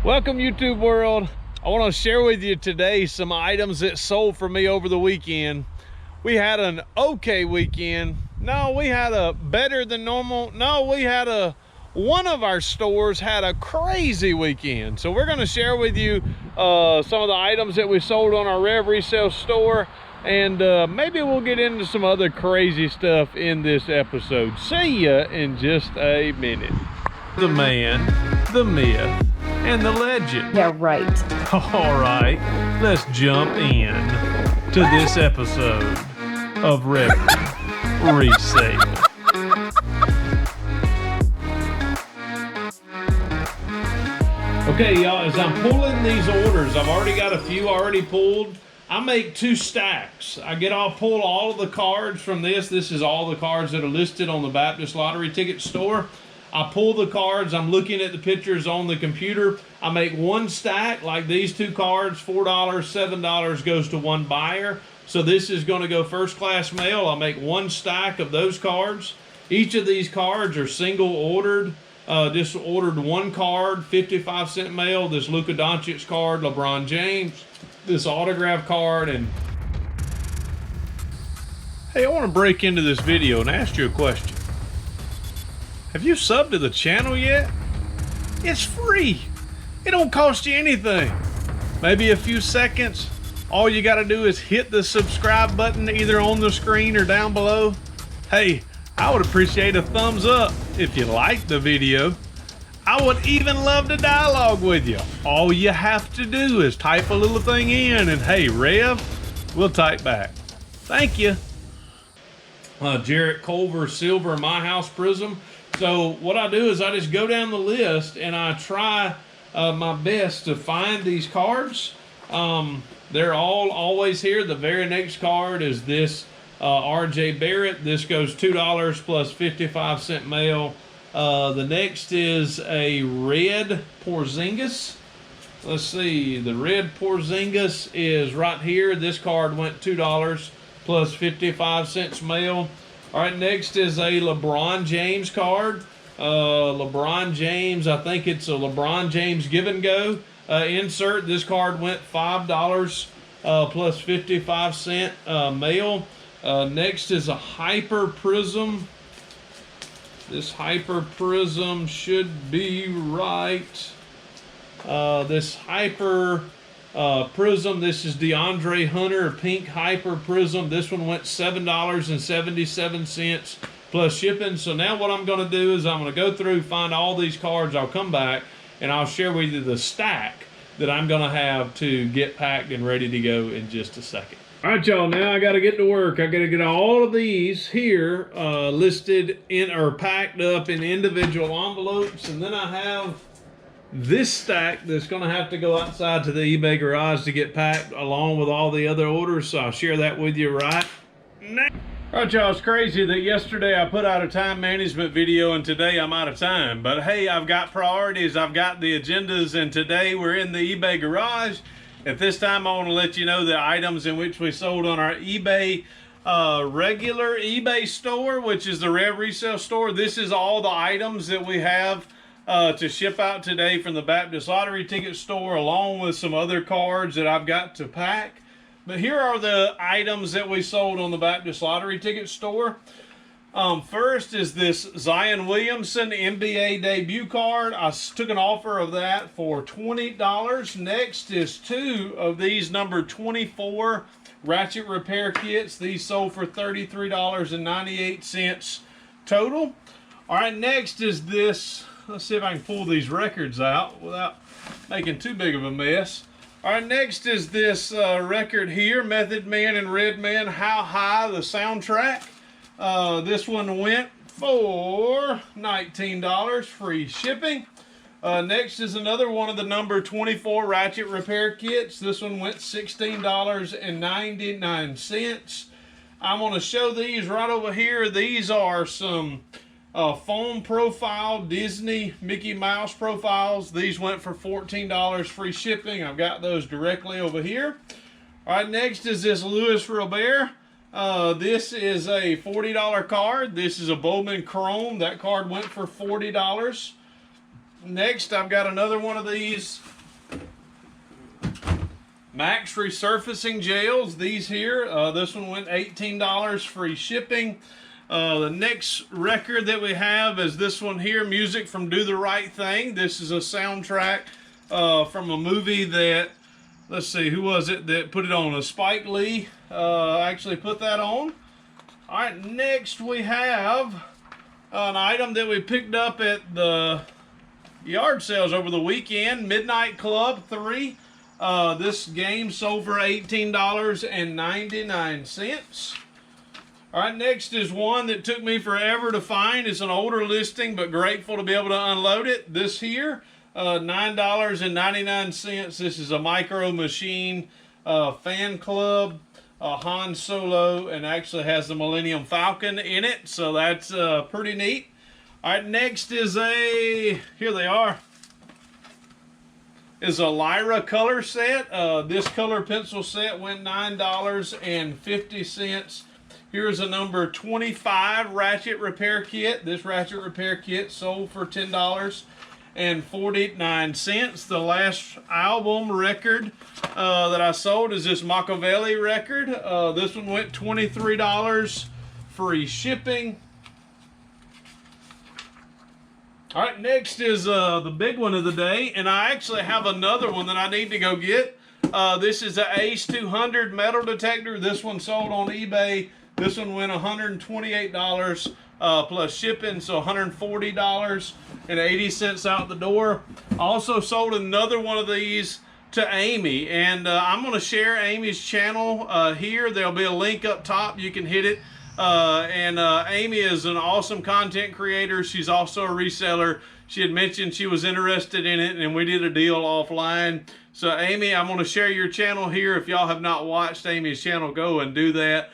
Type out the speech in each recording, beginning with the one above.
Welcome, YouTube world. I want to share with you today some items that sold for me over the weekend. We had an okay weekend. No, we had a better than normal. No, we had one of our stores had a crazy weekend. So we're going to share with you some of the items that we sold on our Resale store, and maybe we'll get into some other crazy stuff in this episode. See ya in just a minute. The man, the myth, and the legend. Yeah, right. All right, let's jump in to this episode of Resale. Okay, y'all, as I'm pulling these orders, I've already got a few already pulled. I make 2 stacks. I'll pull all of the cards from this. This is all the cards that are listed on the Baptist Lottery Ticket Store. I pull the cards, I'm looking at the pictures on the computer. I make 1 stack, like these 2 cards, $4, $7 goes to 1 buyer. So this is gonna go first class mail. I'll make 1 stack of those cards. Each of these cards are single ordered. Just ordered 1 card, 55-cent mail. This Luka Doncic card, LeBron James, this autograph card, and hey, I wanna break into this video and ask you a question. Have you subbed to the channel yet? It's free. It don't cost you anything. Maybe a few seconds. All you gotta do is hit the subscribe button either on the screen or down below. Hey, I would appreciate a thumbs up if you like the video. I would even love to dialogue with you. All you have to do is type a little thing in and hey, Rev, we'll type back. Thank you. Jarrett Culver Silver My House Prism. So what I do is I just go down the list and I try my best to find these cards. They're all always here. The very next card is this RJ Barrett. This goes $2 plus 55-cent mail. The next is a red Porzingis. Let's see, the red Porzingis is right here. This card went $2 plus 55 cents mail. All right, next is a LeBron James card. LeBron James, I think it's a LeBron James give and go insert. This card went $5 plus 55-cent mail. Next is a Hyper Prism. This Hyper Prism should be right. This Hyper Prism, this is DeAndre Hunter Pink Hyper Prism. This one went $7.77 plus shipping. So now what I'm going to do is I'm going to go through, find all these cards. I'll come back and I'll share with you the stack that I'm going to have to get packed and ready to go in just a second. All right, y'all, now I got to get to work. I got to get all of these here listed in or packed up in individual envelopes, and then I have this stack that's going to have to go outside to the eBay garage to get packed along with all the other orders, so I'll share that with you right now. All right, y'all, it's crazy that yesterday I put out a time management video and today I'm out of time. But hey, I've got priorities, I've got the agendas, and today we're in the eBay garage. At this time, I want to let you know the items in which we sold on our eBay regular eBay store, which is the Resale store. This is all the items that we have to ship out today from the Baptist Lottery Ticket Store, along with some other cards that I've got to pack. But here are the items that we sold on the Baptist Lottery Ticket Store. First is this Zion Williamson NBA debut card. I took an offer of that for $20. Next is 2 of these number 24 ratchet repair kits. These sold for $33.98 total. All right, next is this. Let's see if I can pull these records out without making too big of a mess. All right, next is this record here, Method Man and Redman, How High, the soundtrack. This one went for $19, free shipping. Next is another one of the number 24 ratchet repair kits. This one went $16.99. I'm going to show these right over here. These are some foam profile Disney Mickey Mouse profiles. These went for $14 free shipping. I've got those directly over here. All right, next is this Louis Robert. This is a $40 card. This is a Bowman Chrome. That card went for $40. Next, I've got another one of these Max resurfacing gels, these here. This one went $18, free shipping. The next record that we have is this one here, music from Do the Right Thing. This is a soundtrack from a movie that, let's see, who was it that put it on? Spike Lee actually put that on. All right, next we have an item that we picked up at the yard sales over the weekend, Midnight Club 3. This game sold for $18.99. All right, next is one that took me forever to find. It's an older listing, but grateful to be able to unload it. This here, $9.99. This is a Micro Machine fan club, Han Solo, and actually has the Millennium Falcon in it, so that's pretty neat. All right, next is here they are, is a Lyra color set. This color pencil set went $9.50. Here's a number 25 ratchet repair kit. This ratchet repair kit sold for $10.49. The last album record that I sold is this Machiavelli record. This one went $23, free shipping. All right, next is the big one of the day, and I actually have another one that I need to go get. This is an Ace 200 metal detector. This one sold on eBay. This one went $128 plus shipping, so $140.80 out the door. Also sold another one of these to Amy, and I'm going to share Amy's channel here. There'll be a link up top. You can hit it. Amy is an awesome content creator. She's also a reseller. She had mentioned she was interested in it, and we did a deal offline. So Amy, I'm going to share your channel here. If y'all have not watched Amy's channel, go and do that.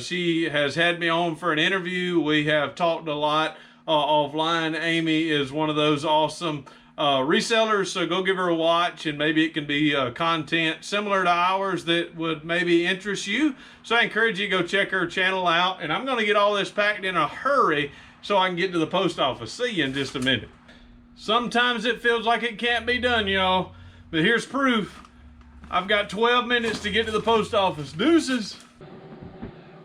She has had me on for an interview. We have talked a lot offline. Amy is one of those awesome resellers, so go give her a watch, and maybe it can be content similar to ours that would maybe interest you. So I encourage you to go check her channel out, and I'm going to get all this packed in a hurry so I can get to the post office. See you in just a minute. Sometimes it feels like it can't be done, y'all, but here's proof. I've got 12 minutes to get to the post office. Deuces.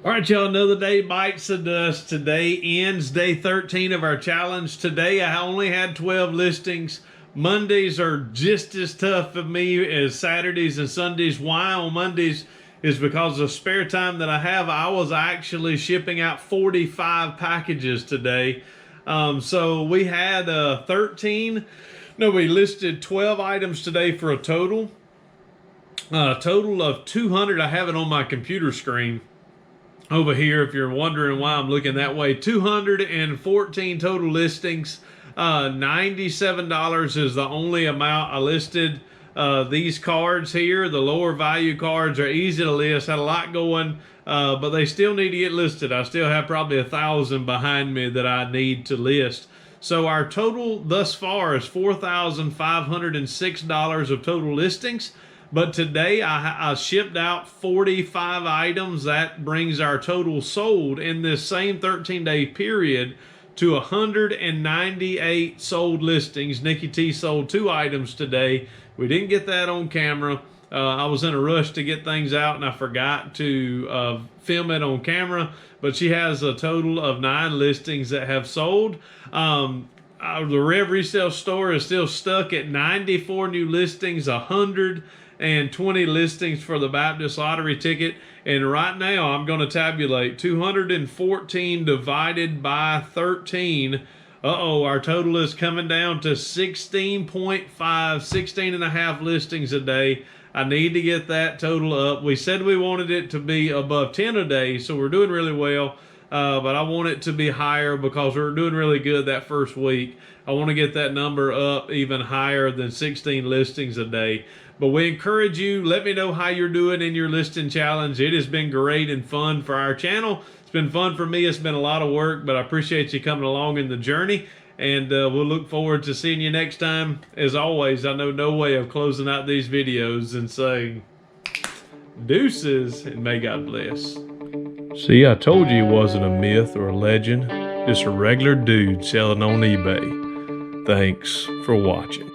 All right, y'all, another day bites the dust. Today ends day 13 of our challenge. Today I only had 12 listings. Mondays are just as tough for me as Saturdays and Sundays. Why on Mondays is because of the spare time that I have. I was actually shipping out 45 packages today. So we had we listed 12 items today for a total of 200. I have it on my computer screen over here, if you're wondering why I'm looking that way. 214 total listings. $97 is the only amount I listed. These cards here, the lower value cards, are easy to list. Had a lot going, but they still need to get listed. I still have probably 1,000 behind me that I need to list. So our total thus far is $4,506 of total listings. But today I shipped out 45 items. That brings our total sold in this same 13-day period to 198 sold listings. Nikki T sold 2 items today. We didn't get that on camera. I was in a rush to get things out, and I forgot to film it on camera. But she has a total of 9 listings that have sold. The Rev Resale store is still stuck at 94 new listings, 120 listings for the Baptist Lottery ticket. And right now I'm going to tabulate 214 divided by 13. Our total is coming down to 16.5, 16 and a half listings a day. I need to get that total up. We said we wanted it to be above 10 a day, so we're doing really well. But I want it to be higher because we're doing really good that first week. I want to get that number up even higher than 16 listings a day. But we encourage you, let me know how you're doing in your listing challenge. It has been great and fun for our channel. It's been fun for me. It's been a lot of work, but I appreciate you coming along in the journey. And we'll look forward to seeing you next time. As always, I know no way of closing out these videos and saying deuces and may God bless. See, I told you he wasn't a myth or a legend. Just a regular dude selling on eBay. Thanks for watching.